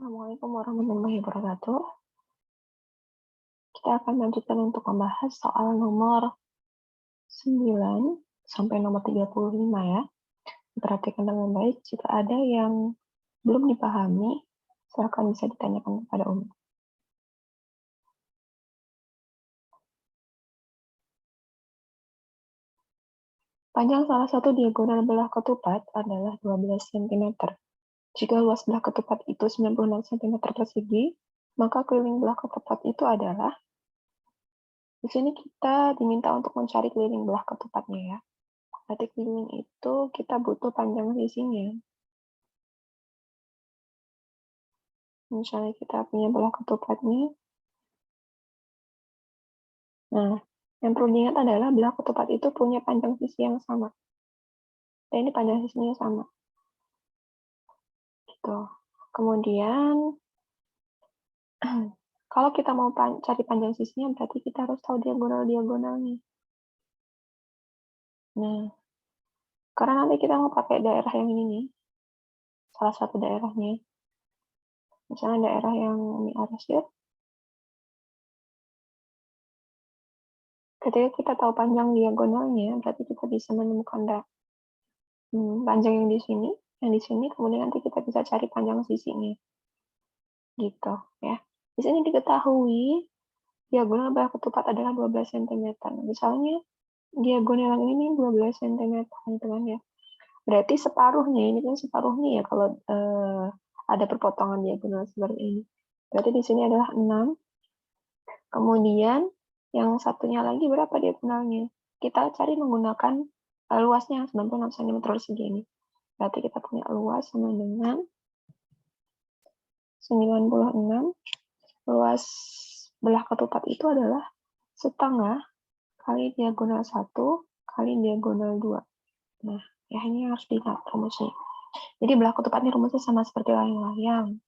Assalamualaikum warahmatullahi wabarakatuh. Kita akan lanjutkan untuk membahas soal nomor 9 sampai nomor 35 ya. Perhatikan dengan baik, jika ada yang belum dipahami, silakan bisa ditanyakan kepada Umi. Panjang salah satu diagonal belah ketupat adalah 12 cm. Jika luas belah ketupat itu 96 cm persegi, maka keliling belah ketupat itu adalah. Di sini kita diminta untuk mencari keliling belah ketupatnya ya. Berarti keliling itu kita butuh panjang sisinya. Misalnya kita punya belah ketupatnya. Nah, yang perlu diingat adalah belah ketupat itu punya panjang sisi yang sama. Dan ini panjang sisinya sama. Gitu. Kemudian, kalau kita mau cari panjang sisinya, berarti kita harus tahu diagonal-diagonalnya. Nah, karena nanti kita mau pakai daerah yang ini nih, salah satu daerahnya. Misalnya daerah yang Umi arsir. Ketika kita tahu panjang diagonalnya, berarti kita bisa menemukan panjang yang di sini, kemudian nanti kita bisa cari panjang sisinya. Gitu ya. Di sini diketahui diagonal belah ketupat adalah 12 cm. Misalnya diagonal yang ini 12 cm gitu kan ya. Berarti separuhnya, ini kan separuhnya ya kalau ada perpotongan diagonal seperti ini. Berarti di sini adalah 6. Kemudian yang satunya lagi berapa diagonalnya? Kita cari menggunakan luasnya yang 96 cm persegi ini. Berarti kita punya luas sama dengan 96. Luas belah ketupat itu adalah setengah kali diagonal 1 kali diagonal 2. Nah, ya ini harus diingat rumusnya. Jadi belah ketupat ini rumusnya sama seperti layang-layang.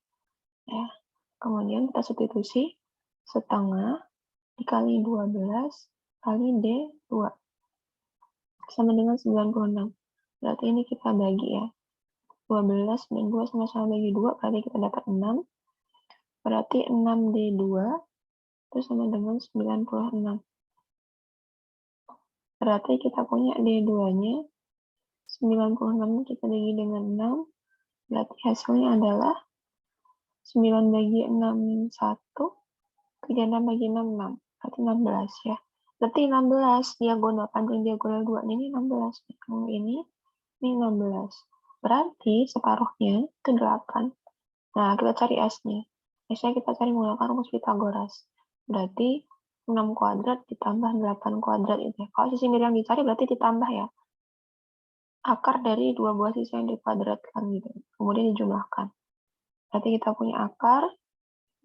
Ya. Kemudian kita substitusi setengah dikali 12 kali D2 sama dengan 96. Berarti ini kita bagi ya. 12 dan 2 sama-sama bagi 2, berarti kita dapat 6. Berarti 6D2 itu sama dengan 96. Berarti kita punya D2-nya 96 kita bagi dengan 6. Berarti hasilnya adalah 9 bagi 6, 1. 36 bagi 6, 6. Berarti 16 ya. Berarti 16 diagonal, panjang diagonal 2 ini 16. Yang ini 16. Berarti separuhnya itu 8. Nah, kita cari S-nya. S-nya kita cari menggunakan rumus Pythagoras. Berarti 6 kuadrat ditambah 8 kuadrat itu. Kalau sisi miring yang dicari berarti ditambah ya. Akar dari dua buah sisi yang dikuadratkan gitu. Kemudian dijumlahkan. Berarti kita punya akar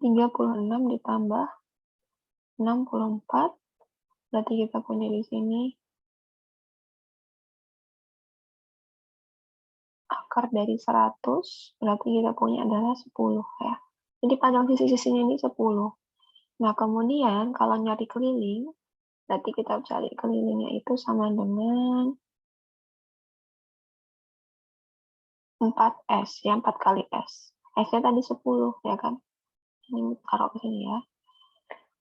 36 ditambah 64. Berarti kita punya di sini akar dari 100. Berarti kita punya adalah 10 ya. Jadi panjang sisi-sisinya ini 10. Nah, kemudian kalau nyari keliling, berarti kita cari kelilingnya itu sama dengan 4S ya, 4 kali S. S-nya tadi 10 ya kan. Ini taruh ke sini ya.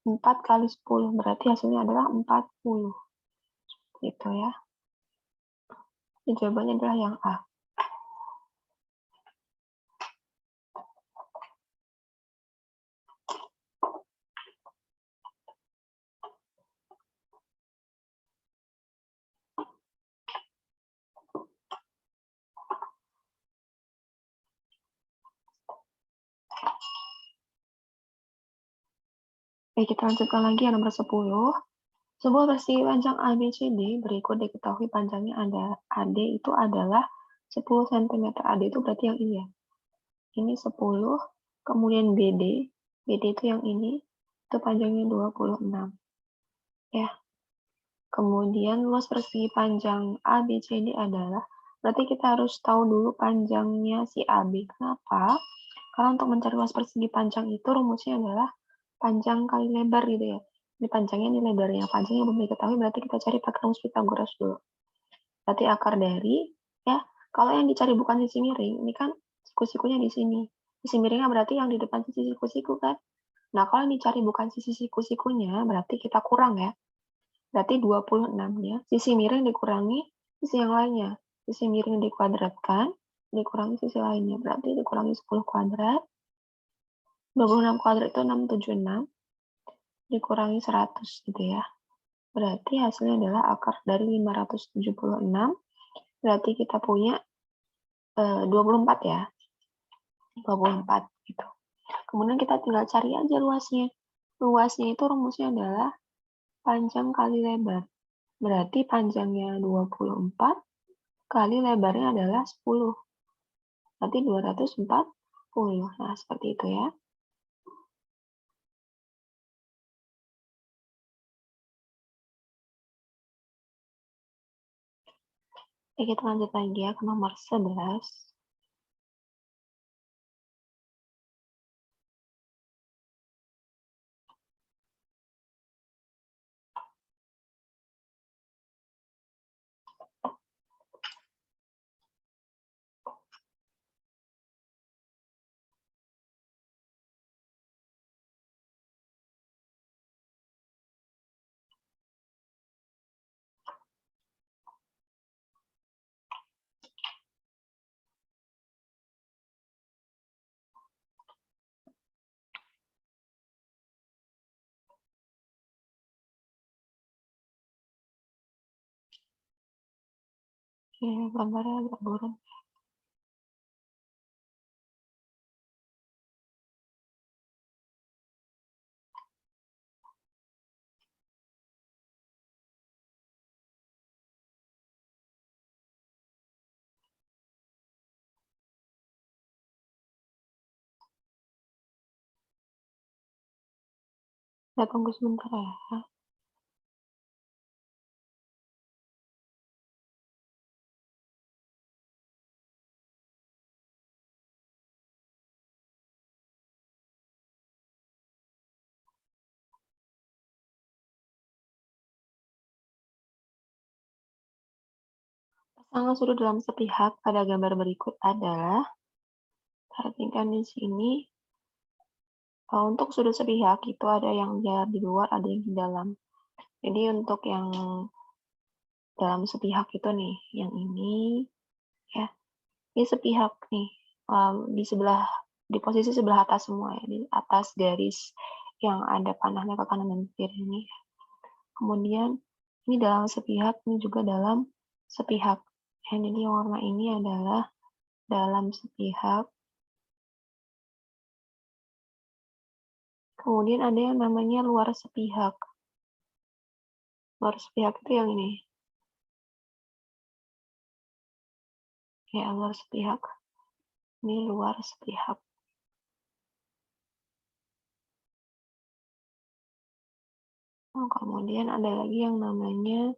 4 kali 10 berarti hasilnya adalah 40. Gitu ya. Jadi jawabannya adalah yang A. Oke, kita lanjutkan lagi yang nomor 10. Sebuah persegi panjang ABCD berikut diketahui panjangnya ada AD itu adalah 10 cm. AD itu berarti yang ini ya. Ini 10, kemudian BD itu yang ini, itu panjangnya 26. Ya. Kemudian luas persegi panjang ABCD adalah, berarti kita harus tahu dulu panjangnya si AB. Kenapa? Karena untuk mencari luas persegi panjang itu rumusnya adalah panjang kali lebar gitu ya. Ini panjangnya, ini lebarnya. Panjangnya belum diketahui, berarti kita cari pakai rumus Pythagoras dulu. Berarti akar dari, ya, kalau yang dicari bukan sisi miring, ini kan siku-sikunya di sini. Sisi miringnya berarti yang di depan sisi siku-siku kan? Nah, kalau yang dicari bukan sisi siku-sikunya, berarti kita kurang ya. Berarti 26-nya, sisi miring dikurangi sisi yang lainnya. Sisi miring dikuadratkan, dikurangi sisi lainnya. Berarti dikurangi 10 kuadrat. 26 kuadrat itu 676. Dikurangi 100 gitu ya. Berarti hasilnya adalah akar dari 576. Berarti kita punya 24 ya. 24 gitu. Kemudian kita tinggal cari aja luasnya. Luasnya itu rumusnya adalah panjang kali lebar. Berarti panjangnya 24 kali lebarnya adalah 10. Berarti 240. Nah, seperti itu ya. Oke, kita lanjut lagi ya ke nomor 11. Oke, gambarnya agak burem. Kita tunggu sebentar ya. Pasangan sudut dalam sepihak pada gambar berikut adalah, perhatikan di sini, untuk sudut sepihak itu ada yang dia di luar, ada yang di dalam. Jadi untuk yang dalam sepihak itu nih, yang ini, ya, ini sepihak nih, di posisi sebelah atas semua ya, di atas garis yang ada panahnya ke kanan dan kiri ini. Kemudian ini dalam sepihak, ini juga dalam sepihak. Jadi yang warna ini adalah dalam sepihak. Kemudian ada yang namanya luar sepihak. Luar sepihak itu yang ini. Ya, luar sepihak. Ini luar sepihak. Oh, kemudian ada lagi yang namanya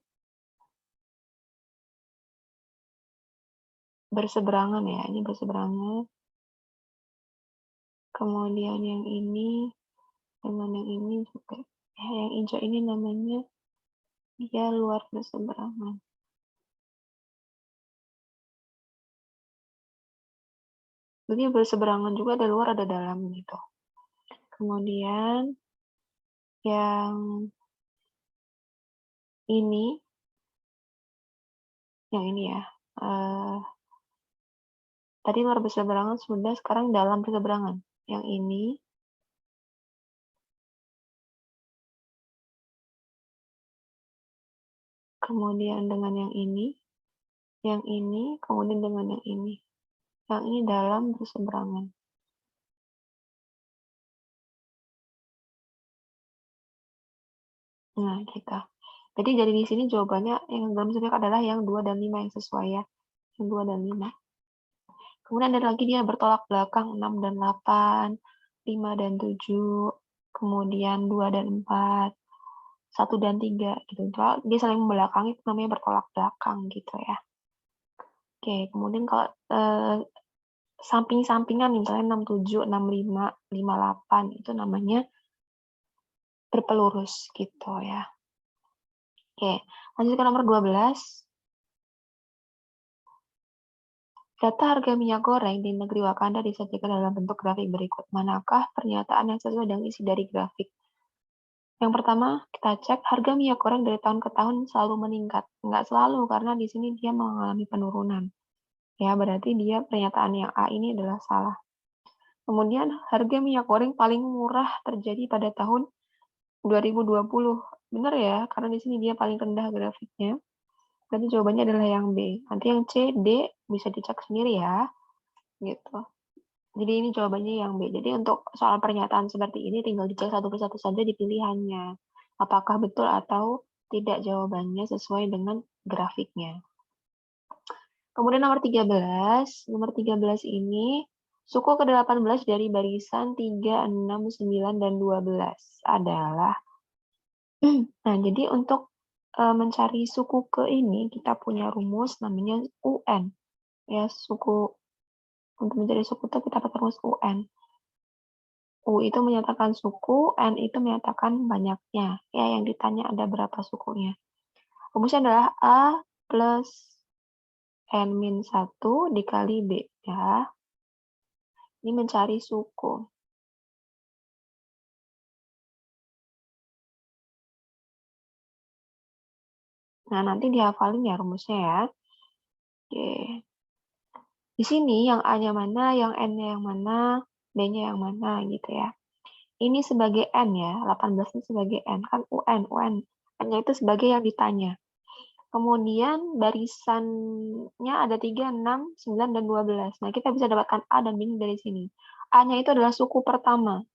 berseberangan ya, ini berseberangan. Kemudian yang ini dengan yang ini juga. Yang hijau ini namanya dia luar berseberangan. Jadi berseberangan juga, ada luar ada dalam gitu. Kemudian yang ini ya. Tadi luar berseberangan sudah, sekarang dalam berseberangan. Yang ini, kemudian dengan yang ini, kemudian dengan yang ini. Yang ini dalam berseberangan. Nah, gitu. Jadi dari di sini jawabannya yang dalam sepihak adalah yang 2 dan 5 yang sesuai ya. Yang 2 dan 5. Kemudian ada lagi dia bertolak belakang 6 dan 8, 5 dan 7, kemudian 2 dan 4, 1 dan 3 gitu. Dia saling membelakangi, itu namanya bertolak belakang gitu ya. Oke, kemudian kalau samping-sampingan misalnya 67, 65, 58 itu namanya berpelurus gitu ya. Oke, lanjut ke nomor 12. Data harga minyak goreng di negeri Wakanda disajikan dalam bentuk grafik berikut. Manakah pernyataan yang sesuai dengan isi dari grafik? Yang pertama, kita cek harga minyak goreng dari tahun ke tahun selalu meningkat. Enggak selalu, karena di sini dia mengalami penurunan. Ya, berarti dia pernyataan yang A ini adalah salah. Kemudian, harga minyak goreng paling murah terjadi pada tahun 2020. Benar ya, karena di sini dia paling rendah grafiknya. Berarti jawabannya adalah yang B. Nanti yang C, D bisa dicek sendiri ya. Gitu. Jadi ini jawabannya yang B. Jadi untuk soal pernyataan seperti ini tinggal dicek satu persatu saja di pilihannya. Apakah betul atau tidak jawabannya sesuai dengan grafiknya. Kemudian nomor 13. Nomor 13 ini suku ke-18 dari barisan 3, 6, 9, dan 12 adalah nah, jadi untuk mencari suku ke ini kita punya rumus namanya UN. Ya, suku untuk mencari suku itu kita pakai rumus UN. U itu menyatakan suku, N itu menyatakan banyaknya. Ya, yang ditanya ada berapa sukunya. Rumusnya adalah A plus N-1 dikali B. Ya. Ini mencari suku. Nah, nanti dihafalin ya rumusnya ya. Oke. Di sini yang A-nya mana, yang N-nya yang mana, B-nya yang mana gitu ya. Ini sebagai N ya, 18 ini sebagai N. Kan UN. N-nya itu sebagai yang ditanya. Kemudian barisannya ada 3, 6, 9, dan 12. Nah, kita bisa dapatkan A dan B dari sini. A-nya itu adalah suku pertama.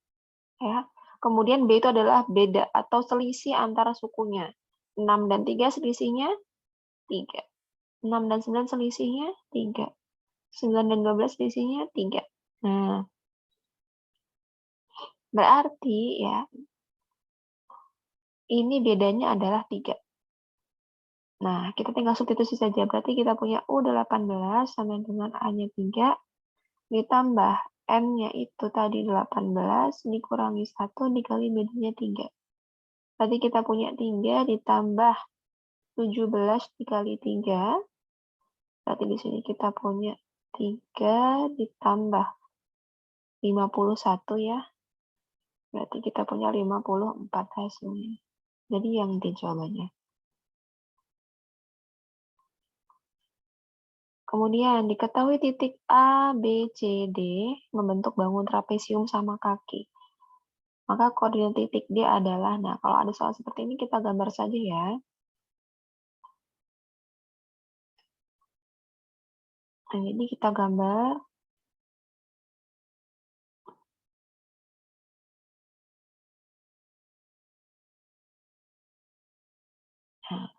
Ya. Kemudian B itu adalah beda atau selisih antara sukunya. 6 dan 3 selisihnya 3. 6 dan 9 selisihnya 3. 9 dan 12 selisihnya 3. Nah, berarti ya, ini bedanya adalah 3. Nah, kita tinggal substitusi saja. Berarti kita punya U18 sama dengan A-nya 3, ditambah N-nya itu tadi 18, dikurangi 1, dikali bedanya 3. Berarti kita punya 3 ditambah 17 dikali 3. Berarti di sini kita punya 3 ditambah 51 ya. Berarti kita punya 54 hasilnya. Jadi yang D jawabannya. Kemudian diketahui titik A, B, C, D membentuk bangun trapesium sama kaki. Maka koordinat titik D adalah, nah kalau ada soal seperti ini kita gambar saja ya. Nah, jadi kita gambar. Nah,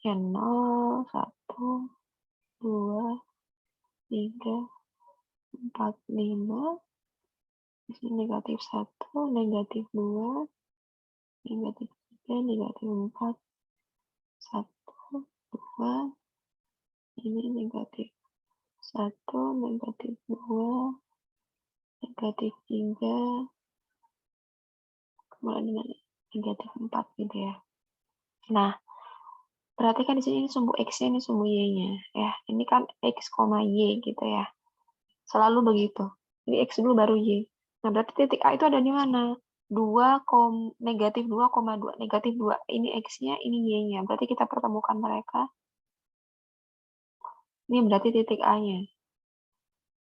ya 0, 1, 2, 3, 4, 5. Di sini negatif 1, negatif 2, negatif 3, negatif 4, 1, 2, ini negatif 1, negatif 2, negatif 3, kemudian negatif 4 gitu ya. Nah, perhatikan di sini sumbu X-nya, ini sumbu Y-nya. Ya, ini kan X, Y gitu ya. Selalu begitu. Jadi X dulu baru Y. Nah, berarti titik A itu ada di mana? Negatif 2,2. Negatif 2. Ini X-nya, ini Y-nya. Berarti kita pertemukan mereka. Ini berarti titik A-nya.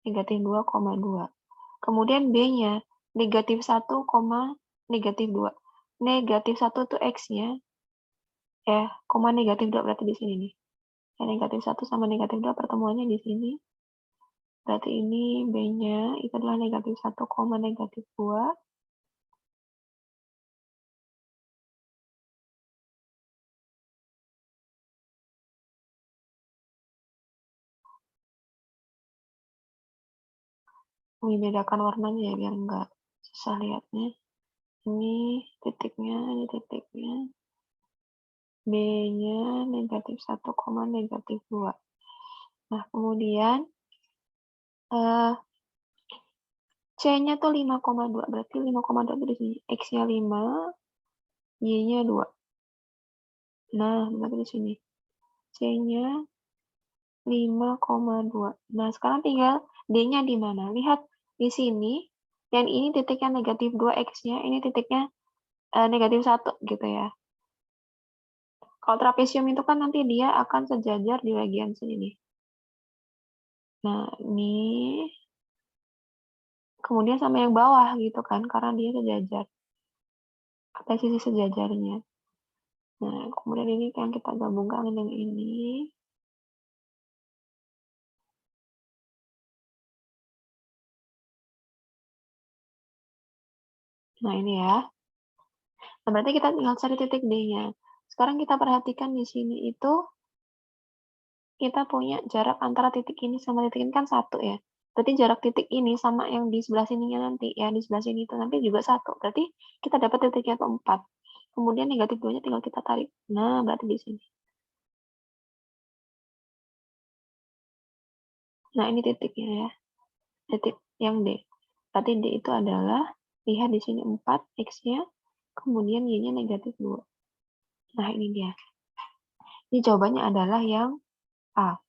Negatif 2,2. Kemudian B-nya. Negatif 1, negatif 2. Negatif 1 itu X-nya. Ya, koma negatif 2 berarti di sini nih. Ya, negatif 1 sama negatif 2 pertemuannya di sini. Berarti ini B-nya itu adalah negatif 1, negatif 2. Membedakan warnanya ya biar nggak susah lihatnya. Ini titiknya, ini titiknya. B-nya negatif 1, negatif 2. Nah, kemudian C-nya tuh 5,2. Berarti 5,2 itu di sini. X-nya 5, Y-nya 2. Nah, berarti di sini. C-nya 5,2. Nah, sekarang tinggal D-nya di mana? Lihat di sini, dan ini titiknya negatif 2 X-nya, ini titiknya negatif 1 gitu ya. Kalau trapesium itu kan nanti dia akan sejajar di bagian sini. Nah, ini kemudian sama yang bawah gitu kan, karena dia sejajar. Ada sisi sejajarnya. Nah, kemudian ini yang kita gabungkan dengan ini. Nah, ini ya. Nah, berarti kita tinggal cari titik D-nya. Sekarang kita perhatikan di sini itu kita punya jarak antara titik ini sama titik ini kan 1 ya. Berarti jarak titik ini sama yang di sebelah sininya nanti, ya di sebelah sini itu nanti juga 1. Berarti kita dapat titiknya itu 4. Kemudian negatif 2-nya tinggal kita tarik. Nah, berarti di sini. Nah, ini titiknya ya. Titik yang D. Berarti D itu adalah, lihat di sini 4, X-nya, kemudian Y-nya negatif 2. Nah, ini dia. Ini jawabannya adalah yang A.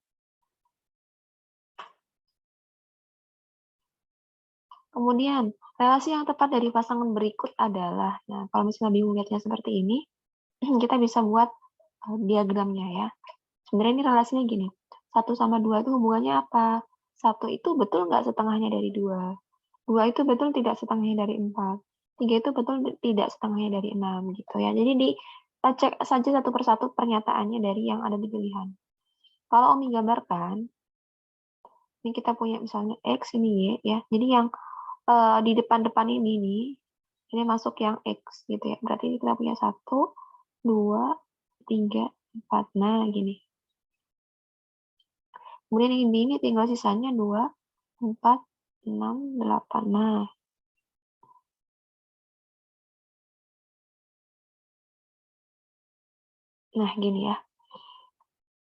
Kemudian, relasi yang tepat dari pasangan berikut adalah, nah kalau misalnya bingung lihatnya seperti ini, kita bisa buat diagramnya ya. Sebenarnya ini relasinya gini, 1 sama 2 itu hubungannya apa? 1 itu betul nggak setengahnya dari 2? 2 itu betul tidak setengahnya dari 4. 3 itu betul tidak setengahnya dari 6 gitu ya. Jadi cek saja satu persatu pernyataannya dari yang ada di pilihan. Kalau Om gambarkan, ini kita punya misalnya X, ini Y ya. Jadi yang di depan-depan ini masuk yang X gitu ya. Berarti kita punya 1, 2, 3, 4. Nah, gini. Kemudian ini tinggal sisanya 2, 4, 6, 8. Nah, gini ya.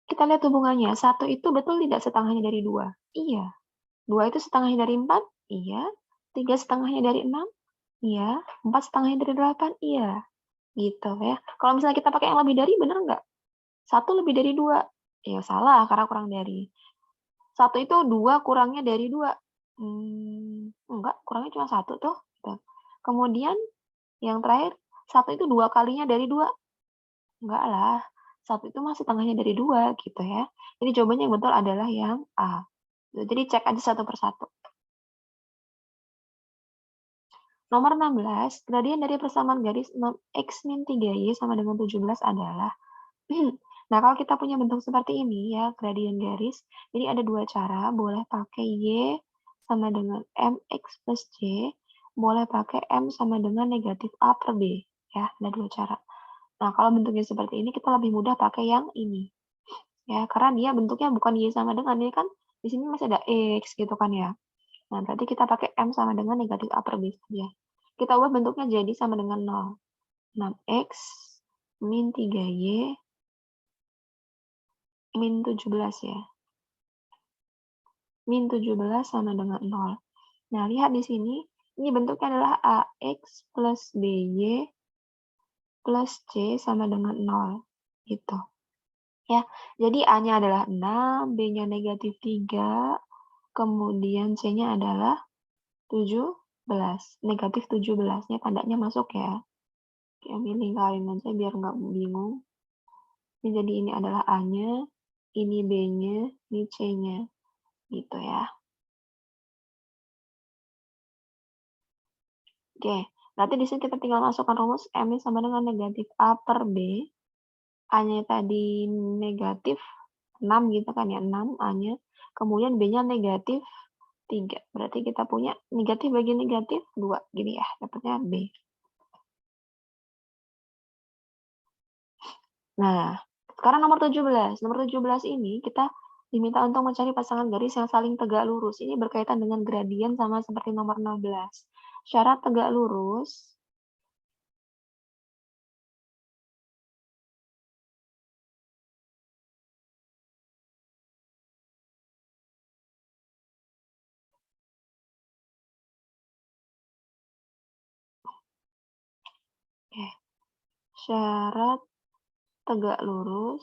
Kita lihat hubungannya. 1 itu betul tidak setengahnya dari 2? Iya. 2 itu setengahnya dari 4? Iya. 3 setengahnya dari 6? Iya. 4 setengahnya dari 8? Iya. Gitu ya. Kalau misalnya kita pakai yang lebih dari, bener nggak? 1 lebih dari 2? Ya salah, karena kurang dari. 1 itu 2 kurangnya dari 2. Enggak, kurangnya cuma 1 tuh. Gitu. Kemudian yang terakhir, 1 itu 2 kalinya dari 2. Enggak lah, 1 itu masih setengahnya dari 2 gitu ya. Jadi jawabannya yang betul adalah yang A. Jadi cek aja satu persatu. Nomor 16, gradien dari persamaan garis 6x min 3y sama dengan 17 adalah. Nah, kalau kita punya bentuk seperti ini ya, gradien garis, jadi ada dua cara, boleh pakai y sama dengan mx plus j, boleh pakai m sama dengan negatif a per b, ya, ada dua cara. Nah, kalau bentuknya seperti ini, kita lebih mudah pakai yang ini, ya, karena dia bentuknya bukan y sama dengan, ini kan di sini masih ada x gitu kan ya. Nah, berarti kita pakai m sama dengan negatif a per b saja. Kita ubah bentuknya jadi sama dengan 0. 6x min 3y min 17 ya. Min 17 sama dengan 0. Nah, lihat di sini, ini bentuknya adalah AX plus BY plus C sama dengan 0. Gitu. Ya, jadi A-nya adalah 6, B-nya negatif 3, kemudian C-nya adalah 17. Negatif 17-nya tandanya masuk ya. Kami lingkarin aja biar nggak bingung. Ini jadi ini adalah A-nya, ini B-nya, ini C-nya. Gitu ya. Oke, berarti di sini kita tinggal masukkan rumus M sama dengan negatif A per B. A-nya tadi negatif 6 gitu kan ya, 6 A-nya. Kemudian B-nya negatif 3. Berarti kita punya negatif bagi negatif 2. Gini ya, dapatnya B. Nah, sekarang nomor 17. Nomor 17 ini kita diminta untuk mencari pasangan garis yang saling tegak lurus. Ini berkaitan dengan gradien sama seperti nomor 16. Syarat tegak lurus. Oke. Syarat tegak lurus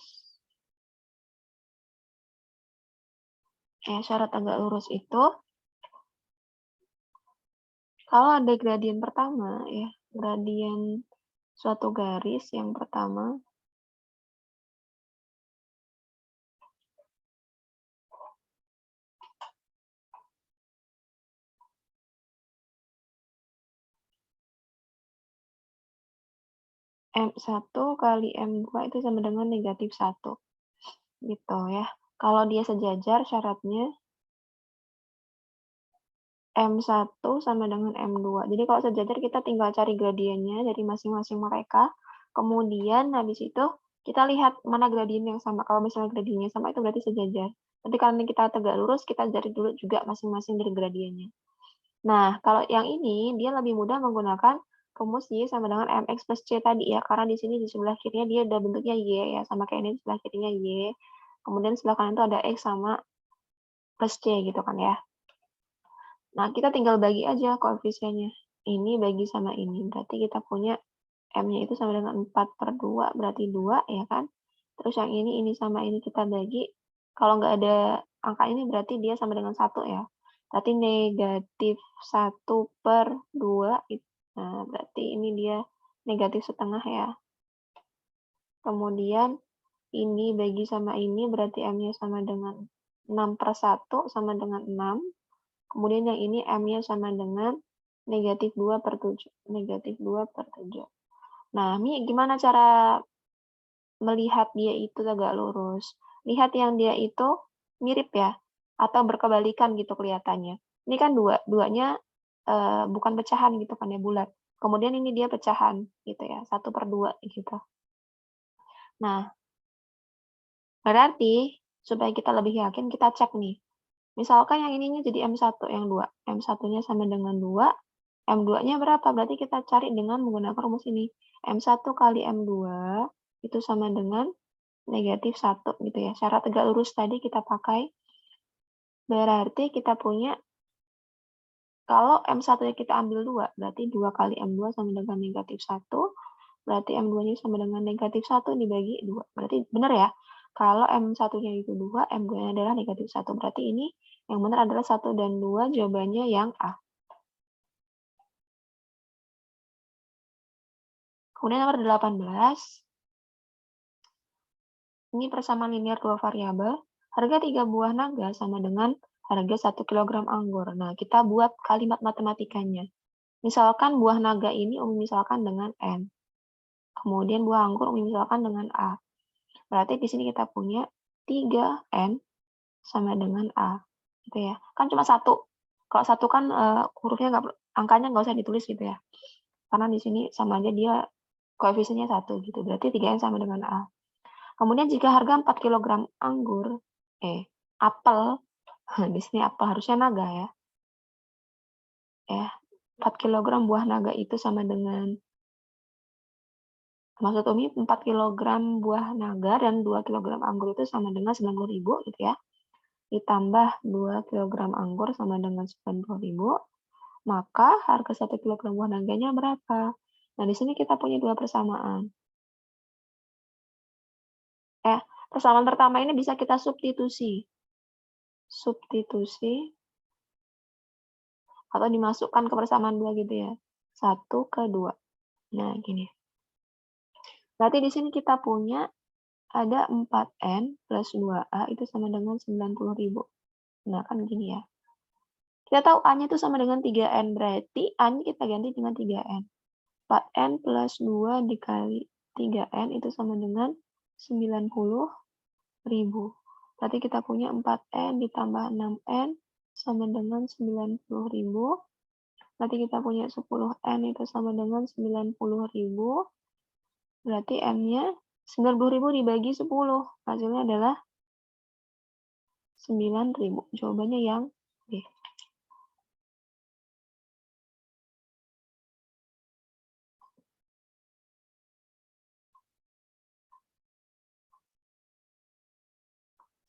Syarat tegak lurus itu kalau ada gradien pertama ya, gradien suatu garis yang pertama M1 kali M2 itu sama dengan negatif 1. Gitu ya. Kalau dia sejajar syaratnya M1 sama dengan M2. Jadi kalau sejajar kita tinggal cari gradiennya dari masing-masing mereka. Kemudian habis itu kita lihat mana gradien yang sama. Kalau misalnya gradiennya sama itu berarti sejajar. Nanti karena kita tegak lurus, kita cari dulu juga masing-masing dari gradiennya. Nah, kalau yang ini dia lebih mudah menggunakan rumus Y sama dengan MX plus C tadi ya. Karena di sini di sebelah kirinya dia udah bentuknya Y ya. Sama kayak ini di sebelah kirinya Y. Kemudian sebelah kanan itu ada X sama plus C gitu kan ya. Nah, kita tinggal bagi aja koefisiennya. Ini bagi sama ini. Berarti kita punya M-nya itu sama dengan 4/2, berarti 2, ya kan? Terus yang ini sama ini kita bagi. Kalau nggak ada angka ini, berarti dia sama dengan 1, ya. Berarti negatif 1/2. Nah, berarti ini dia negatif setengah, ya. Kemudian, ini bagi sama ini, berarti M-nya sama dengan 6/1, sama dengan 6. Kemudian yang ini M-nya sama dengan negatif 2/7. Negatif 2/7. Nah, ini gimana cara melihat dia itu tegak lurus? Lihat yang dia itu mirip ya, atau berkebalikan gitu kelihatannya. Ini kan duanya bukan pecahan gitu kan ya, bulat. Kemudian ini dia pecahan gitu ya, 1/2 gitu. Nah, berarti supaya kita lebih yakin, kita cek nih. Misalkan yang ininya jadi M1, yang 2. M1-nya sama dengan 2, M2-nya berapa? Berarti kita cari dengan menggunakan rumus ini. M1 kali M2 itu sama dengan negatif 1 gitu ya. Syarat tegak lurus tadi kita pakai. Berarti kita punya, kalau M1-nya kita ambil 2, berarti 2 kali M2 sama dengan negatif 1. Berarti M2-nya sama dengan negatif 1 dibagi 2. Berarti benar ya? Kalau M1-nya itu 2, M2-nya adalah negatif 1. Berarti ini yang benar adalah 1 dan 2, jawabannya yang A. Kemudian nomor 18. Ini persamaan linear 2 variabel. Harga 3 buah naga sama dengan harga 1 kg anggur. Nah, kita buat kalimat matematikanya. Misalkan buah naga ini misalkan dengan N. Kemudian buah anggur misalkan dengan A. Berarti di sini kita punya 3N sama dengan A. Gitu ya. Kan cuma 1. Kalau 1 kan hurufnya angkanya nggak usah ditulis gitu ya. Karena di sini sama aja dia koefisiennya 1 gitu. Berarti 3N sama dengan A. Kemudian jika harga 4 kg anggur, apel, di sini apel harusnya naga ya. 4 kg buah naga itu sama dengan, maksud Umi 4 kg buah naga dan 2 kg anggur itu sama dengan 90.000 gitu ya. Ditambah 2 kg anggur sama dengan 90.000, maka harga 1 kg buah naganya berapa? Nah, di sini kita punya dua persamaan. Persamaan pertama ini bisa kita substitusi. Atau dimasukkan ke persamaan 2 gitu ya. 1 ke 2. Nah, gini. Berarti di sini kita punya ada 4N plus 2A itu sama dengan 90.000. Nah, kan gini ya. Kita tahu A-nya itu sama dengan 3N, berarti A-nya kita ganti dengan 3N. 4N plus 2 dikali 3N itu sama dengan 90.000. Berarti kita punya 4N ditambah 6N sama dengan 90.000. Berarti kita punya 10N itu sama dengan 90.000. Berarti N-nya 90.000 dibagi 10. Hasilnya adalah 9.000. Jawabannya yang B.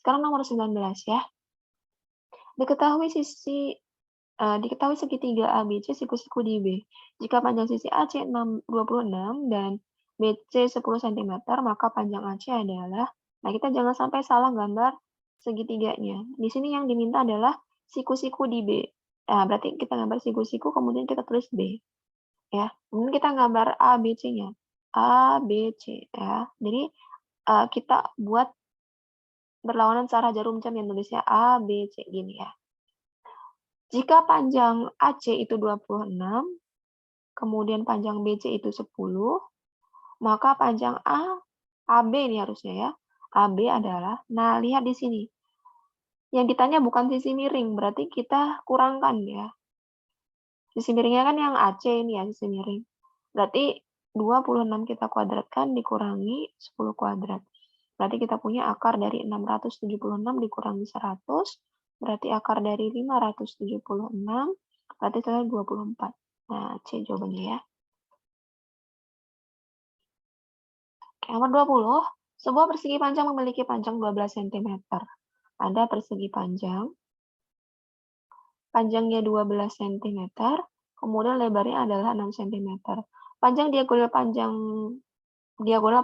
Sekarang nomor 19 ya. Diketahui segitiga ABC siku-siku di B. Jika panjang sisi AC 26 dan BC 10 cm, maka panjang AC adalah, nah kita jangan sampai salah gambar segitiganya. Di sini yang diminta adalah siku-siku di B. Nah, berarti kita gambar siku-siku, kemudian kita tulis B. Ya, kemudian kita gambar A, B, C-nya. A, B, C. Ya. Jadi, kita buat berlawanan searah jarum jam yang tulisnya A, B, C. Gini ya. Jika panjang AC itu 26, kemudian panjang BC itu 10, maka panjang AB ini harusnya ya. AB adalah, nah lihat di sini. Yang ditanya bukan sisi miring, berarti kita kurangkan ya. Sisi miringnya kan yang AC ini ya, sisi miring. Berarti 26 kita kuadratkan dikurangi 10 kuadrat. Berarti kita punya akar dari 676 dikurangi 100, berarti akar dari 576, berarti itu 24. Nah, C jawabannya ya. Oke, nomor 20. Sebuah persegi panjang memiliki panjang 12 cm. Ada persegi panjang, panjangnya 12 cm, kemudian lebarnya adalah 6 cm. Panjang diagonal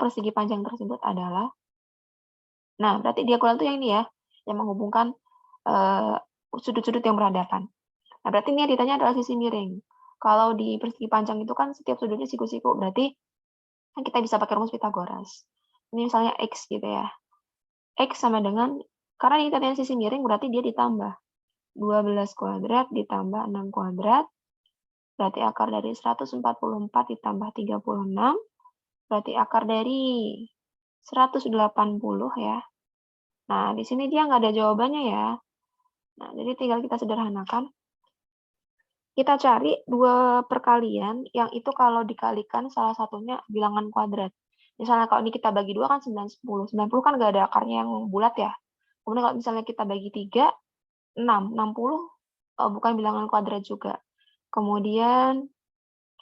persegi panjang tersebut adalah, nah berarti diagonal itu yang ini ya, yang menghubungkan sudut-sudut yang berhadapan. Nah berarti ini yang ditanya adalah sisi miring. Kalau di persegi panjang itu kan setiap sudutnya siku-siku, berarti kita bisa pakai rumus Pitagoras. Ini misalnya X gitu ya. X sama dengan, karena ini tadinya sisi miring, berarti dia ditambah 12 kuadrat ditambah 6 kuadrat, berarti akar dari 144 ditambah 36, berarti akar dari 180 ya. Nah, di sini dia nggak ada jawabannya ya. Nah, jadi tinggal kita sederhanakan. Kita cari dua perkalian yang itu kalau dikalikan salah satunya bilangan kuadrat. Misalnya kalau ini kita bagi 2 kan 9, 10. 90 kan nggak ada akarnya yang bulat ya. Kemudian kalau misalnya kita bagi 3, 6. 60 bukan bilangan kuadrat juga. Kemudian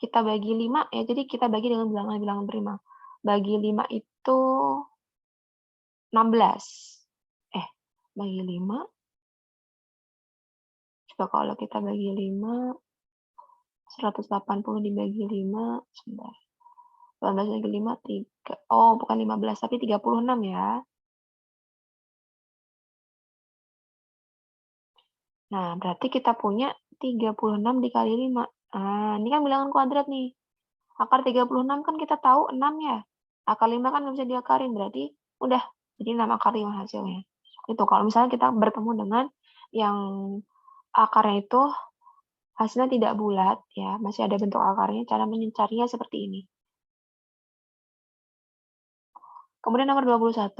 kita bagi 5, ya jadi kita bagi dengan bilangan-bilangan prima. Bagi 5 itu 16. Bagi 5. Coba kalau kita bagi 5, 180 dibagi 5, sebentar. 18 bagi 5, 3. Oh, bukan 15, tapi 36 ya. Nah, berarti kita punya 36 dikali 5. Nah, ini kan bilangan kuadrat nih. Akar 36 kan kita tahu 6 ya. Akar 5 kan nggak bisa diakarin, berarti udah. Jadi 6 akar 5 hasilnya. Itu kalau misalnya kita bertemu dengan yang akarnya itu hasilnya tidak bulat, ya masih ada bentuk akarnya, cara mencarinya seperti ini. Kemudian nomor 21,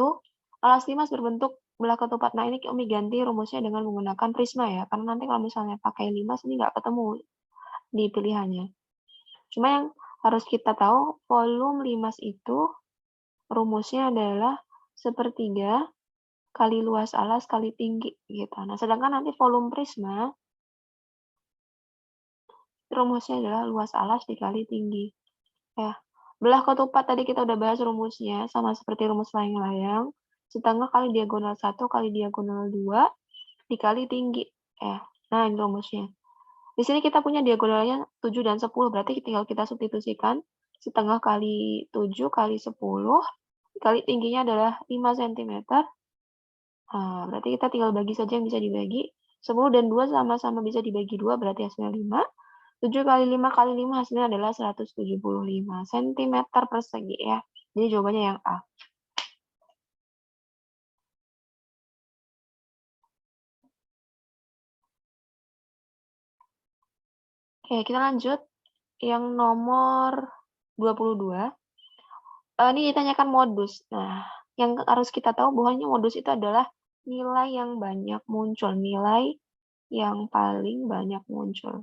alas limas berbentuk belah ketupat. Nah, ini Umi ganti rumusnya dengan menggunakan prisma ya, karena nanti kalau misalnya pakai limas ini nggak ketemu di pilihannya. Cuma yang harus kita tahu, volume limas itu rumusnya adalah sepertiga kali luas alas kali tinggi gitu. Nah, sedangkan nanti volume prisma rumusnya adalah luas alas dikali tinggi. Ya. Belah ketupat tadi kita udah bahas rumusnya sama seperti rumus layang-layang. Setengah kali diagonal 1 kali diagonal 2 dikali tinggi. Ya. Nah, ini rumusnya. Di sini kita punya diagonalnya 7 dan 10, berarti tinggal kita substitusikan. Setengah kali 7 kali 10, kali tingginya adalah 5 cm. Nah, berarti kita tinggal bagi saja yang bisa dibagi. 10 dan 2 sama-sama bisa dibagi 2, berarti hasilnya 5. 7 kali 5 kali 5 hasilnya adalah 175 cm persegi ya. Jadi jawabannya yang A. Oke, kita lanjut. Yang nomor 22. Ini ditanyakan modus. Nah, yang harus kita tahu bahwa modus itu adalah nilai yang banyak muncul. Nilai yang paling banyak muncul.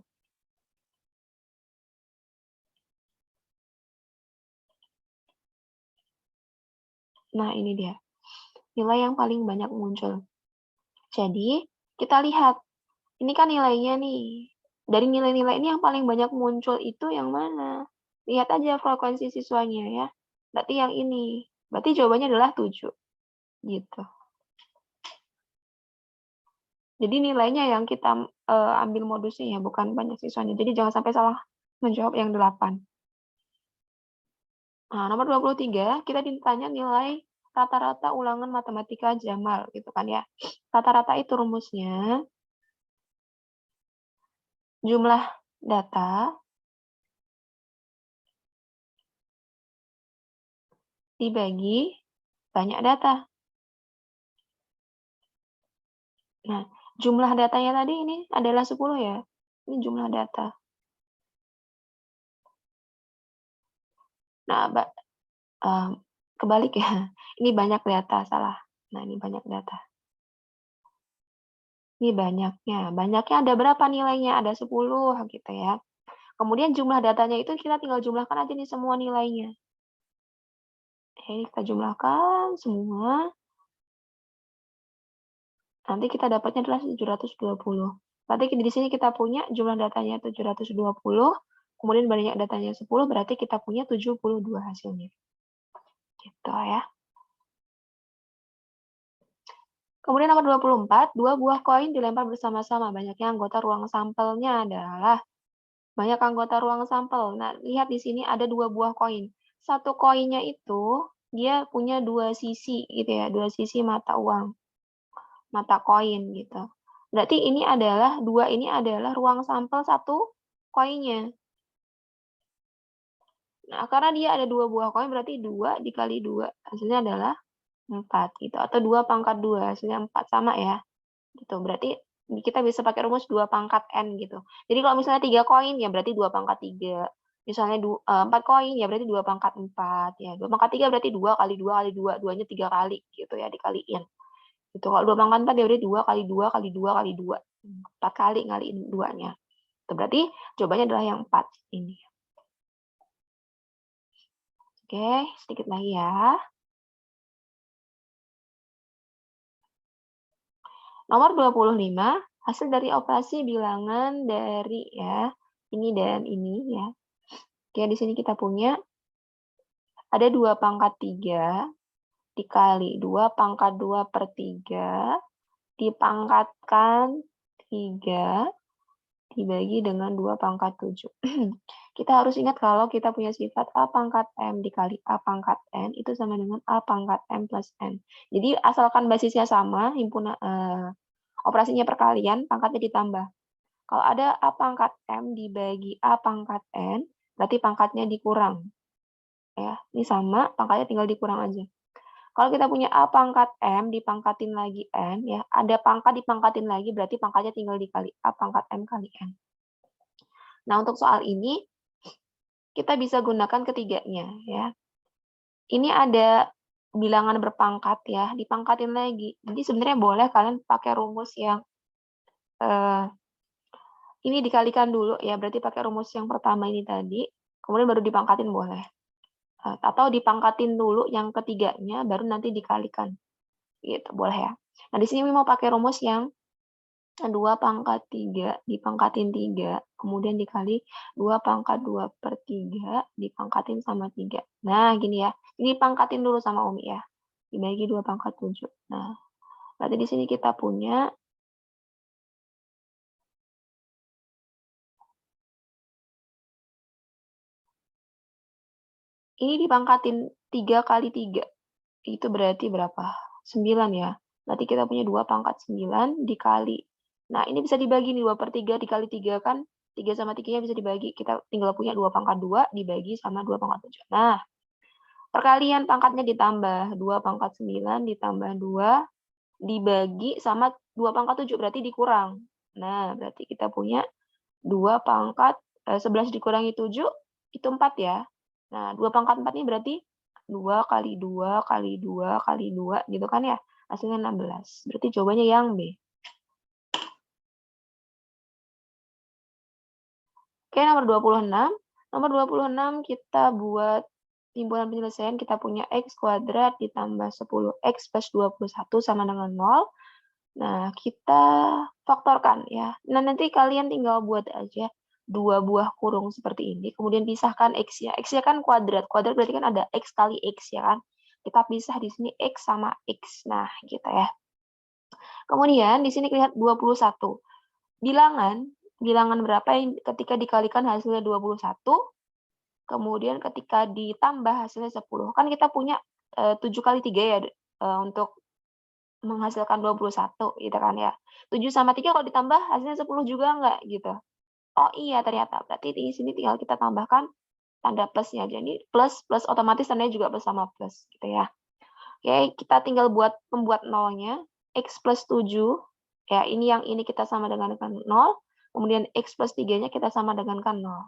Nah, ini dia. Nilai yang paling banyak muncul. Jadi, kita lihat. Ini kan nilainya nih. Dari nilai-nilai ini yang paling banyak muncul itu yang mana? Lihat aja frekuensi siswanya ya. Berarti yang ini. Berarti jawabannya adalah 7. Gitu. Jadi nilainya yang kita ambil modusnya ya, bukan banyak siswanya. Jadi jangan sampai salah menjawab yang 8. Nah, nomor 23, kita ditanya nilai rata-rata ulangan matematika Jamal gitu kan ya. Rata-rata itu rumusnya jumlah data dibagi banyak data. Nah, jumlah datanya tadi ini adalah 10 ya. Ini jumlah data. Nah, kebalik ya. Ini banyak data, salah. Nah, ini banyak data. Ini banyaknya. Banyaknya ada berapa nilainya? Ada 10 gitu ya. Kemudian jumlah datanya itu kita tinggal jumlahkan aja nih semua nilainya. Ini kita jumlahkan semua. Nanti kita dapatnya adalah 720. Berarti di sini kita punya jumlah datanya 720, kemudian banyak datanya 10, berarti kita punya 72 hasilnya. Gitu ya. Kemudian nomor 24, 2 buah koin dilempar bersama-sama. Banyaknya anggota ruang sampelnya adalah banyak anggota ruang sampel. Nah, lihat di sini ada 2 buah koin. Satu koinnya itu dia punya 2 sisi gitu ya, 2 sisi mata uang, mata koin gitu. Berarti ini adalah 2 ini adalah ruang sampel satu koinnya. Nah, karena dia ada 2 buah koin berarti 2 dikali 2 hasilnya adalah 4 gitu, atau 2 pangkat 2 hasilnya 4 sama ya. Gitu. Berarti kita bisa pakai rumus 2 pangkat N gitu. Jadi kalau misalnya 3 koin ya berarti 2 pangkat 3. Misalnya 4 koin ya berarti 2 pangkat 4 ya. 2 pangkat 3 berarti 2 kali 2 kali 2, 2-nya 3 kali gitu ya dikaliin. Gitu. Kalau 2 pangkat 4 ya berarti 2 kali 2 kali 2 kali 2. 4 kali ngaliin 2-nya. Itu berarti jawabannya adalah yang 4 ini. Oke, sedikit lagi ya. Nomor 25, hasil dari operasi bilangan dari ya, ini dan ini ya. Oke, di sini kita punya ada 2 pangkat 3 dikali 2 pangkat 2 per 3 dipangkatkan 3 dibagi dengan 2 pangkat 7. Kita harus ingat kalau kita punya sifat A pangkat M dikali A pangkat N itu sama dengan A pangkat M plus N. Jadi asalkan basisnya sama, himpunan operasinya perkalian, pangkatnya ditambah. Kalau ada A pangkat M dibagi A pangkat N, berarti pangkatnya dikurang. Ya, ini sama, pangkatnya tinggal dikurang aja. Kalau kita punya A pangkat M dipangkatin lagi N, ya ada pangkat dipangkatin lagi, berarti pangkatnya tinggal dikali A pangkat M kali N. Nah, untuk soal ini, kita bisa gunakan ketiganya. Ya. Ini ada bilangan berpangkat, ya dipangkatin lagi. Jadi sebenarnya boleh kalian pakai rumus yang ini dikalikan dulu, ya berarti pakai rumus yang pertama ini tadi, kemudian baru dipangkatin boleh. Atau dipangkatin dulu yang ketiganya, baru nanti dikalikan. Gitu, boleh ya. Nah, di sini mau pakai rumus yang 2 pangkat 3 dipangkatin 3, kemudian dikali 2 pangkat 2 per 3 dipangkatin sama 3. Nah, gini ya. Ini pangkatin dulu sama Umi ya. Dibagi 2 pangkat 7. Nah, berarti di sini kita punya ini dipangkatin 3 kali 3. Itu berarti berapa? 9 ya. Berarti kita punya 2 pangkat 9 dikali. Nah, ini bisa dibagi nih 2 per 3 dikali 3 kan. 3 sama 3-nya bisa dibagi. Kita tinggal punya 2 pangkat 2 dibagi sama 2 pangkat 7. Nah, perkalian pangkatnya ditambah. 2 pangkat 9 ditambah 2 dibagi sama 2 pangkat 7. Berarti dikurang. Nah, berarti kita punya 2 pangkat 11 dikurangi 7 itu 4 ya. Nah, 2 pangkat 4 ini berarti 2 kali 2 kali 2 kali 2 gitu kan ya. Hasilnya 16. Berarti jawabannya yang B. Oke, nomor 26. Nomor 26 kita buat timbulan penyelesaian. Kita punya X kuadrat ditambah 10X plus 21 sama dengan 0. Nah, kita faktorkan ya. Nah, nanti kalian tinggal buat aja 2 buah kurung seperti ini, kemudian pisahkan X-nya. X-nya kan kuadrat. Kuadrat berarti kan ada X kali X ya kan. Kita pisah di sini X sama X. Nah, gitu ya. Kemudian di sini lihat 21. Bilangan berapa yang ketika dikalikan hasilnya 21, kemudian ketika ditambah hasilnya 10. Kan kita punya 7 kali 3 ya, untuk menghasilkan 21 gitu kan ya. 7 sama 3 kalau ditambah hasilnya 10 juga enggak gitu. Oh iya ternyata, berarti di sini tinggal kita tambahkan tanda plusnya. Jadi plus, plus otomatis tandanya juga plus sama plus gitu ya. Oke, kita tinggal membuat nolnya, X plus 7, ya ini kita sama dengan 0, kemudian X plus 3-nya kita sama dengan 0. Nah,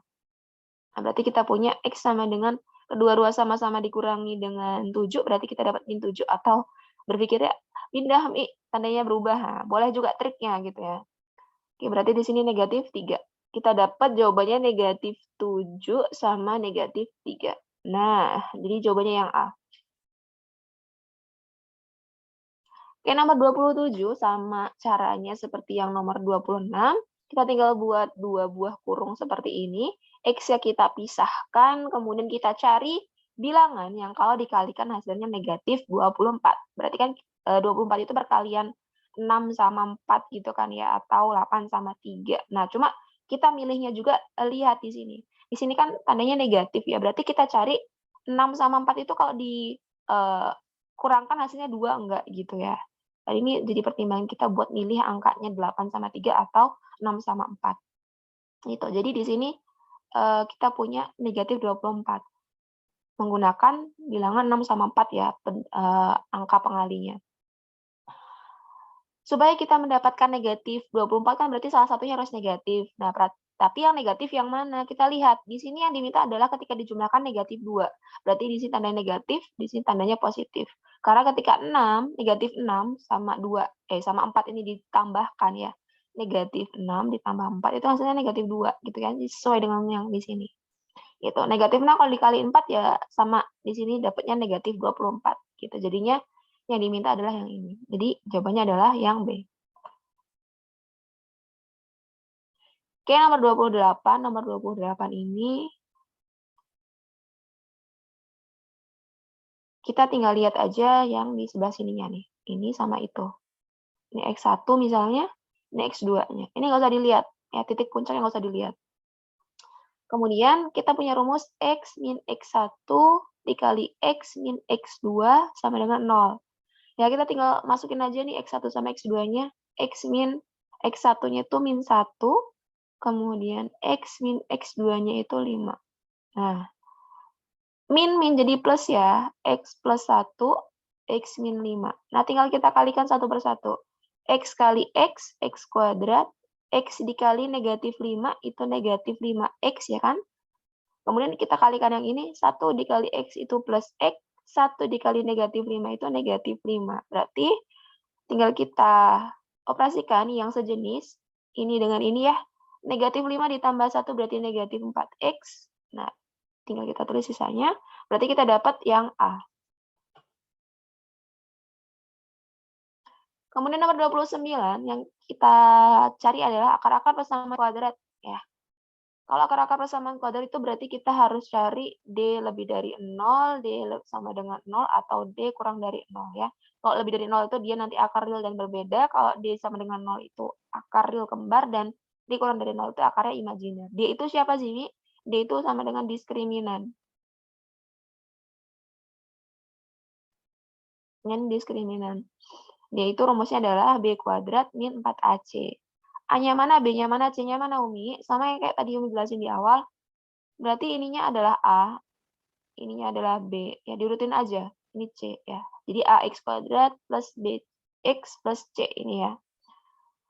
berarti kita punya X sama dengan kedua-dua sama-sama dikurangi dengan 7, berarti kita dapat min 7, atau berpikirnya pindah Mi, tandanya berubah. Nah, boleh juga triknya gitu ya. Oke, berarti di sini negatif 3. Kita dapat jawabannya negatif 7 sama negatif 3. Nah, jadi jawabannya yang A. Oke, nomor 27 sama caranya seperti yang nomor 26. Kita tinggal buat 2 buah kurung seperti ini. X-nya kita pisahkan, kemudian kita cari bilangan yang kalau dikalikan hasilnya negatif 24. Berarti kan 24 itu perkalian 6 sama 4 gitu kan ya, atau 8 sama 3. Nah, cuma kita milihnya juga lihat di sini. Di sini kan tandanya negatif ya, berarti kita cari 6 sama 4 itu kalau kurangkan hasilnya 2 enggak gitu ya. Nah, ini jadi pertimbangan kita buat milih angkanya 8 sama 3 atau 6 sama 4. Gitu. Jadi di sini kita punya negatif 24. Menggunakan bilangan 6 sama 4 ya, angka pengalinya. Supaya kita mendapatkan negatif 24 kan berarti salah satunya harus negatif. Nah, tapi yang negatif yang mana? Kita lihat, di sini yang diminta adalah ketika dijumlahkan negatif 2. Berarti di sini tandanya negatif, di sini tandanya positif. Karena ketika 6, negatif 6 sama 4 ini ditambahkan ya. Negatif 6 ditambah 4 itu hasilnya negatif 2 gitu kan, sesuai dengan yang di sini. Gitu. Negatif 6 kalau dikali 4 ya sama, di sini dapatnya negatif 24 gitu. Jadinya yang diminta adalah yang ini. Jadi jawabannya adalah yang B. Oke, nomor 28. Nomor 28 ini kita tinggal lihat aja yang di sebelah sininya nih. Ini sama itu. Ini X1 misalnya, ini X2-nya. Ini nggak usah dilihat. Ya, titik puncaknya nggak usah dilihat. Kemudian kita punya rumus X min X1 dikali X min X2 sama dengan 0. Ya, kita tinggal masukin aja nih X1 sama X2-nya. X min X1-nya itu min 1, kemudian X min X2-nya itu 5. Nah, min jadi plus ya. X plus 1, X min 5. Nah, tinggal kita kalikan satu per satu. X kali X, X kuadrat. X dikali negatif 5, itu negatif 5X ya kan? Kemudian kita kalikan yang ini, 1 dikali X itu plus X, 1 dikali negatif 5 itu negatif 5. Berarti tinggal kita operasikan yang sejenis, ini dengan ini ya. Negatif 5 ditambah 1 berarti negatif 4X. Nah, tinggal kita tulis sisanya. Berarti kita dapat yang A. Kemudian nomor 29 yang kita cari adalah akar-akar persamaan kuadrat. Ya. Kalau akar-akar persamaan kuadrat itu berarti kita harus cari D lebih dari 0, D sama dengan 0, atau D kurang dari 0 ya. Kalau lebih dari 0 itu dia nanti akar real dan berbeda, kalau D sama dengan 0 itu akar real kembar, dan D kurang dari 0 itu akarnya imajiner. D itu siapa sih, Mi? D itu sama dengan diskriminan. Dengan diskriminan. D itu rumusnya adalah B kuadrat min 4AC. A-nya mana, B-nya mana, C-nya mana, Umi? Sama yang kayak tadi Umi jelasin di awal. Berarti ininya adalah A, ininya adalah B. Ya, diurutin aja. Ini C ya. Jadi AX kuadrat plus BX plus C ini ya.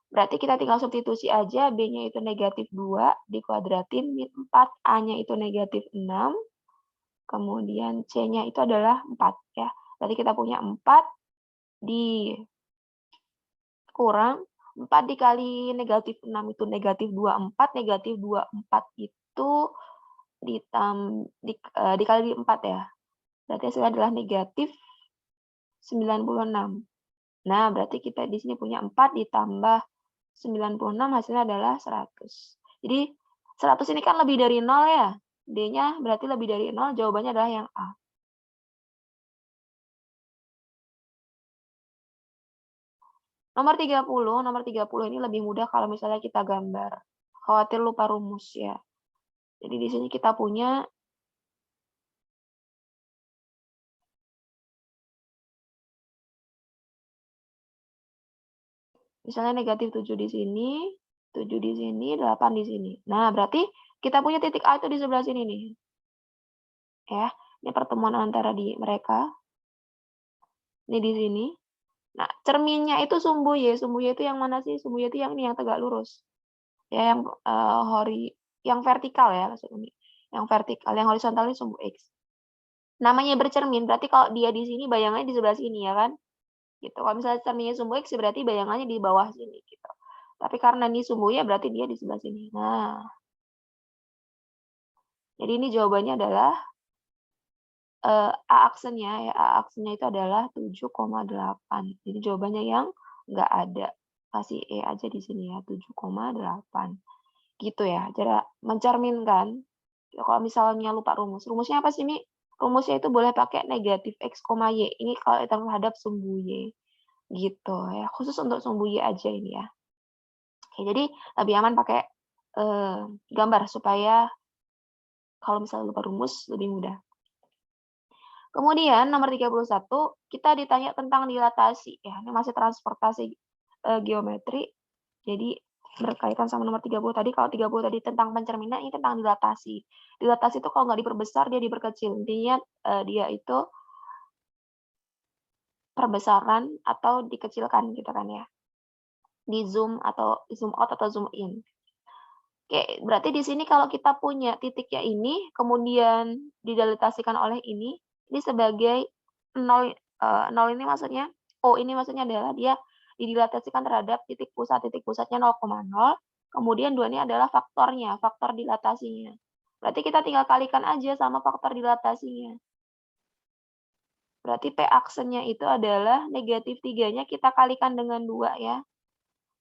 Berarti kita tinggal substitusi aja. B-nya itu negatif 2, dikuadratin min 4. A-nya itu negatif 6. Kemudian C-nya itu adalah 4 ya. Berarti kita punya 4 dikurang 4 dikali negatif 6 itu negatif 24. Negatif 24 itu dikali 4 ya. Berarti hasilnya adalah negatif 96. Nah, berarti kita di sini punya 4 ditambah 96 hasilnya adalah 100. Jadi 100 ini kan lebih dari 0 ya. D-nya berarti lebih dari 0, jawabannya adalah yang A. Nomor 30 ini lebih mudah kalau misalnya kita gambar. Khawatir lupa rumus ya. Jadi di sini kita punya Misalnya negatif 7 di sini, 7 di sini, 8 di sini. Nah, berarti kita punya titik A itu di sebelah sini nih. Ya, ini pertemuan antara mereka. Ini di sini. Nah, cerminnya itu sumbu Y. Sumbu Y itu yang mana sih? Sumbu Y itu yang ini, yang tegak lurus. Ya, yang vertikal ya maksudnya. Yang vertikal, yang horizontal ini sumbu X. Namanya bercermin, berarti kalau dia di sini bayangannya di sebelah sini ya kan? Gitu. Kalau misalnya cerminnya sumbu X berarti bayangannya di bawah sini gitu. Tapi karena ini sumbu Y berarti dia di sebelah sini. Nah, jadi ini jawabannya adalah A-aksennya ya, A-aksennya itu adalah 7,8. Jadi jawabannya yang nggak ada. Kasih E aja di sini ya, 7,8. Gitu ya, cara mencerminkan. Ya, kalau misalnya lupa rumus. Rumusnya apa sih, Mi? Rumusnya itu boleh pakai negatif X, Y. Ini kalau terhadap sumbu Y. Gitu ya, khusus untuk sumbu Y aja ini ya. Oke, jadi lebih aman pakai gambar supaya kalau misalnya lupa rumus lebih mudah. Kemudian nomor 31 kita ditanya tentang dilatasi ya. Ini masih transportasi geometri. Jadi berkaitan sama nomor 30 tadi. Kalau 30 tadi tentang pencerminan, ini tentang dilatasi. Dilatasi itu kalau nggak diperbesar dia diperkecil. Intinya dia itu perbesaran atau dikecilkan gitu kan ya. Di zoom atau zoom out atau zoom in. Oke, berarti di sini kalau kita punya titiknya ini, kemudian didilatasikan oleh ini sebagai 0, 0 ini maksudnya, O ini maksudnya adalah dia didilatasikan terhadap titik pusatnya 0,0, kemudian 2 ini adalah faktornya, faktor dilatasinya. Berarti kita tinggal kalikan aja sama faktor dilatasinya. Berarti P aksennya itu adalah negatif 3-nya kita kalikan dengan 2 ya.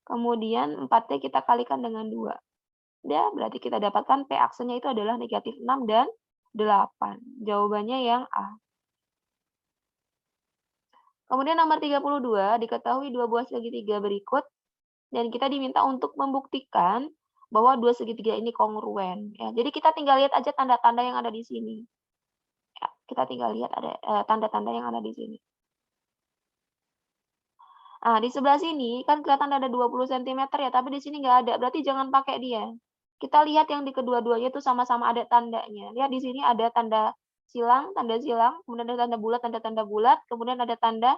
Kemudian 4-nya kita kalikan dengan 2. Ya, berarti kita dapatkan P aksennya itu adalah negatif 6 dan 8. Jawabannya yang A. Kemudian nomor 32, diketahui dua buah segitiga berikut, dan kita diminta untuk membuktikan bahwa dua segitiga ini kongruen. Ya, jadi kita tinggal lihat aja tanda-tanda yang ada di sini. Ya, kita tinggal lihat ada tanda-tanda yang ada di sini. Nah, di sebelah sini kan kelihatan ada 20 cm ya, tapi di sini nggak ada. Berarti jangan pakai dia. Kita lihat yang di kedua-duanya itu sama-sama ada tandanya. Lihat di sini ada tanda silang, kemudian ada tanda bulat, kemudian ada tanda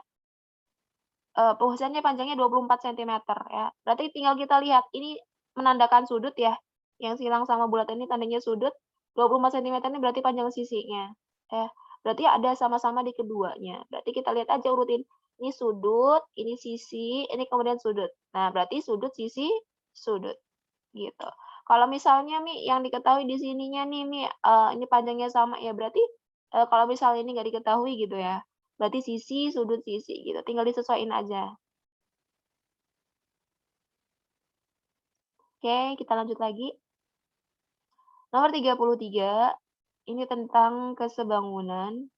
panjangnya 24 cm ya. Berarti tinggal kita lihat, ini menandakan sudut ya. Yang silang sama bulat ini tandanya sudut. 24 cm ini berarti panjang sisinya. Ya. Berarti ada sama-sama di keduanya. Berarti kita lihat aja urutin. Ini sudut, ini sisi, ini kemudian sudut. Nah, berarti sudut, sisi, sudut. Gitu. Kalau misalnya Mi yang diketahui di sininya nih Mi ini panjangnya sama ya berarti kalau misalnya ini nggak diketahui gitu ya. Berarti sisi, sudut, sisi gitu. Tinggal disesuaiin aja. Oke, kita lanjut lagi. Nomor 33 ini tentang kesebangunan.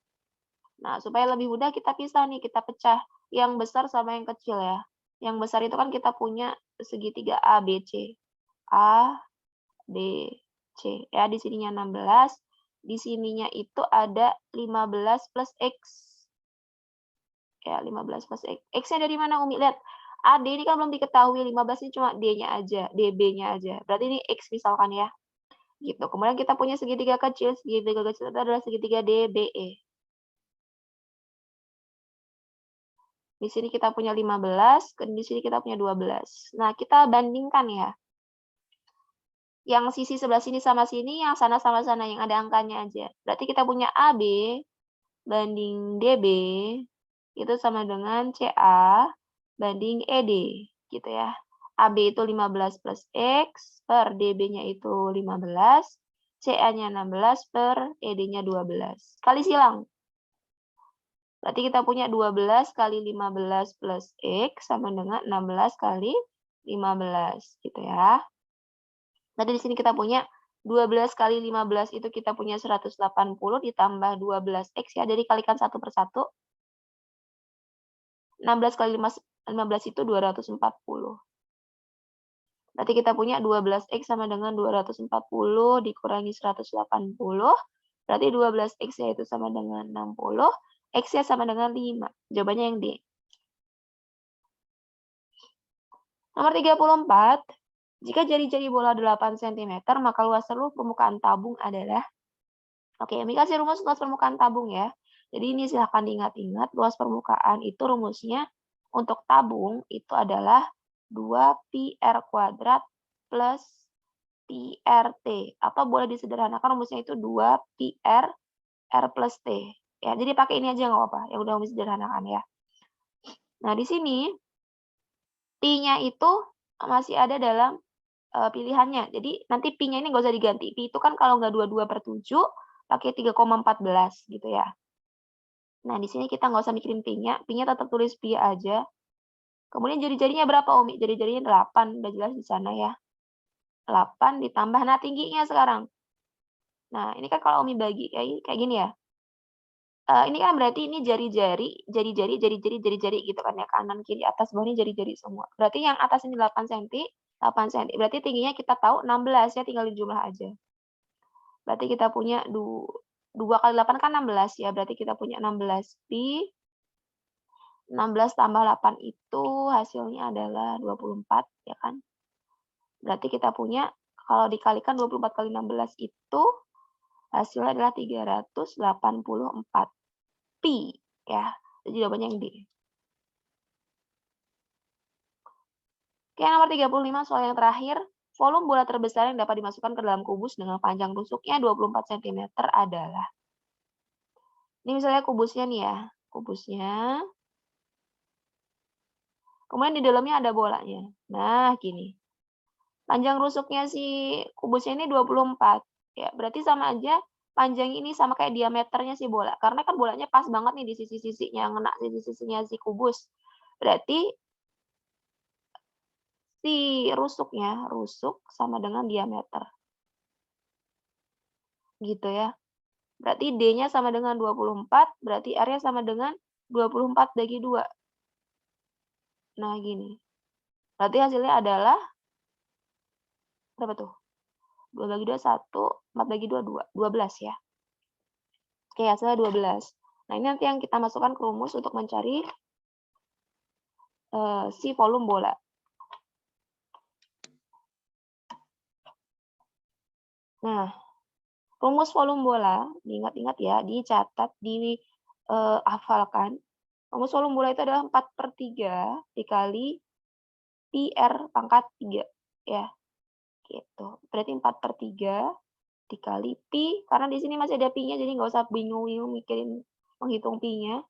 Nah, supaya lebih mudah kita pisah nih, kita pecah yang besar sama yang kecil ya. Yang besar itu kan kita punya segitiga ABC. A, B, C. Ya, di sininya 16. Di sininya itu ada 15 plus X. Ya, 15 plus X. X-nya dari mana, Umi? Lihat. AD ini kan belum diketahui. 15 ini cuma D-nya aja. DB-nya aja. Berarti ini X misalkan ya. Gitu. Kemudian kita punya segitiga kecil. Segitiga kecil itu adalah segitiga DBE. Di sini kita punya 15. Di sini kita punya 12. Nah, kita bandingkan ya. Yang sisi sebelah sini sama sini, yang sana sama sana, yang ada angkanya aja. Berarti kita punya AB banding DB, itu sama dengan CA banding ED, gitu ya. AB itu 15 plus X, per DB-nya itu 15, CA-nya 16, per ED-nya 12. Kali silang. Berarti kita punya 12 kali 15 plus X sama dengan 16 kali 15, gitu ya. Nanti di sini kita punya 12 kali 15 itu kita punya 180 ditambah 12X ya, jadi kalikan satu per satu. 16 kali 15 itu 240. Berarti kita punya 12X sama dengan 240 dikurangi 180. Berarti 12X-nya itu sama dengan 60. X-nya sama dengan 5. Jawabannya yang D. Nomor 34, jika jari-jari bola 8 cm, maka luas seluruh permukaan tabung adalah, oke, ini kasih rumus luas permukaan tabung ya. Jadi ini silahkan diingat-ingat, luas permukaan itu rumusnya untuk tabung itu adalah 2πr kuadrat plus PRT. Atau boleh disederhanakan rumusnya itu 2πr R plus T. Ya, jadi pakai ini aja nggak apa-apa, yang udah disederhanakan ya. Nah, di sini Pi-nya itu masih ada dalam pilihannya. Jadi nanti Pi-nya ini nggak usah diganti. Pi itu kan kalau nggak 22/7, pakai 3,14 gitu ya. Nah, di sini kita nggak usah mikirin Pi-nya. Pi-nya tetap tulis Pi aja. Kemudian jari-jarinya berapa, Umi? Jari-jarinya 8, udah jelas di sana ya. 8 ditambah, nah tingginya sekarang. Nah, ini kan kalau Umi bagi kayak gini ya. Ini kan berarti ini jari-jari gitu kan ya, kanan, kiri, atas, bawah ini jari-jari semua. Berarti yang atas ini 8 senti, 8 senti. Berarti tingginya kita tahu 16 ya, tinggal dijumlah aja. Berarti kita punya 2 kali 8 kan 16 ya, berarti kita punya 16 pi. 16 tambah 8 itu hasilnya adalah 24 ya kan. Berarti kita punya kalau dikalikan 24 kali 16 itu hasilnya adalah 384 pi ya. Jadi jawabannya yang D. Oke, nomor 35 soal yang terakhir. Volume bola terbesar yang dapat dimasukkan ke dalam kubus dengan panjang rusuknya 24 cm adalah. Ini misalnya kubusnya nih ya. Kubusnya. Kemudian di dalamnya ada bolanya. Nah, gini. Panjang rusuknya si kubusnya ini 24. Ya, berarti sama aja panjang ini sama kayak diameternya si bola. Karena kan bolanya pas banget nih di sisi-sisinya, ngena sisi-sisinya si kubus. Berarti si rusuk sama dengan diameter. Gitu ya. Berarti D-nya sama dengan 24, berarti R-nya sama dengan 24 bagi 2. Nah, gini. Berarti hasilnya adalah, berapa tuh? 2 bagi 2, 1, 4 bagi 2, 2. 12 ya. Oke, hasilnya 12. Nah, ini nanti yang kita masukkan ke rumus untuk mencari si volume bola. Nah, rumus volume bola, diingat-ingat ya, dicatat, dihafalkan. Rumus volume bola itu adalah 4/3 dikali pi R pangkat 3. Ya, gitu. Berarti 4/3 dikali pi, karena di sini masih ada pi-nya, jadi nggak usah bingung-bingung mikirin menghitung pi-nya.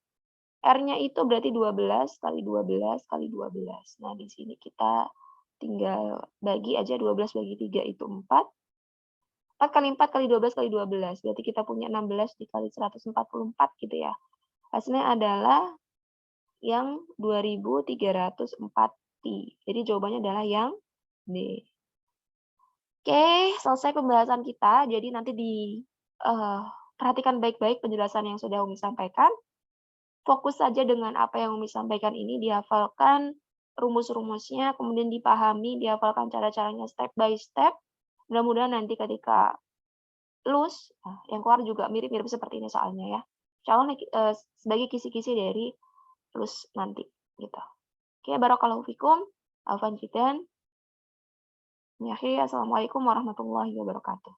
R-nya itu berarti 12 kali 12 kali 12. Nah, di sini kita tinggal bagi aja 12 bagi 3 itu 4. 4 kali 4 kali 12 kali 12. Berarti kita punya 16 dikali 144 gitu ya. Hasilnya adalah yang 2304 pi. Jadi jawabannya adalah yang D. Oke, selesai pembahasan kita. Jadi nanti perhatikan baik-baik penjelasan yang sudah Umi sampaikan. Fokus saja dengan apa yang Umi sampaikan ini, dihafalkan rumus-rumusnya, kemudian dipahami, dihafalkan cara-caranya step by step. Mudah-mudahan nanti ketika lulus, yang keluar juga mirip-mirip seperti ini soalnya ya. Insya Allah sebagai kisi-kisi dari lulus nanti. Gitu. Oke, barakallahu fikum. Afwan jidan. Assalamualaikum warahmatullahi wabarakatuh.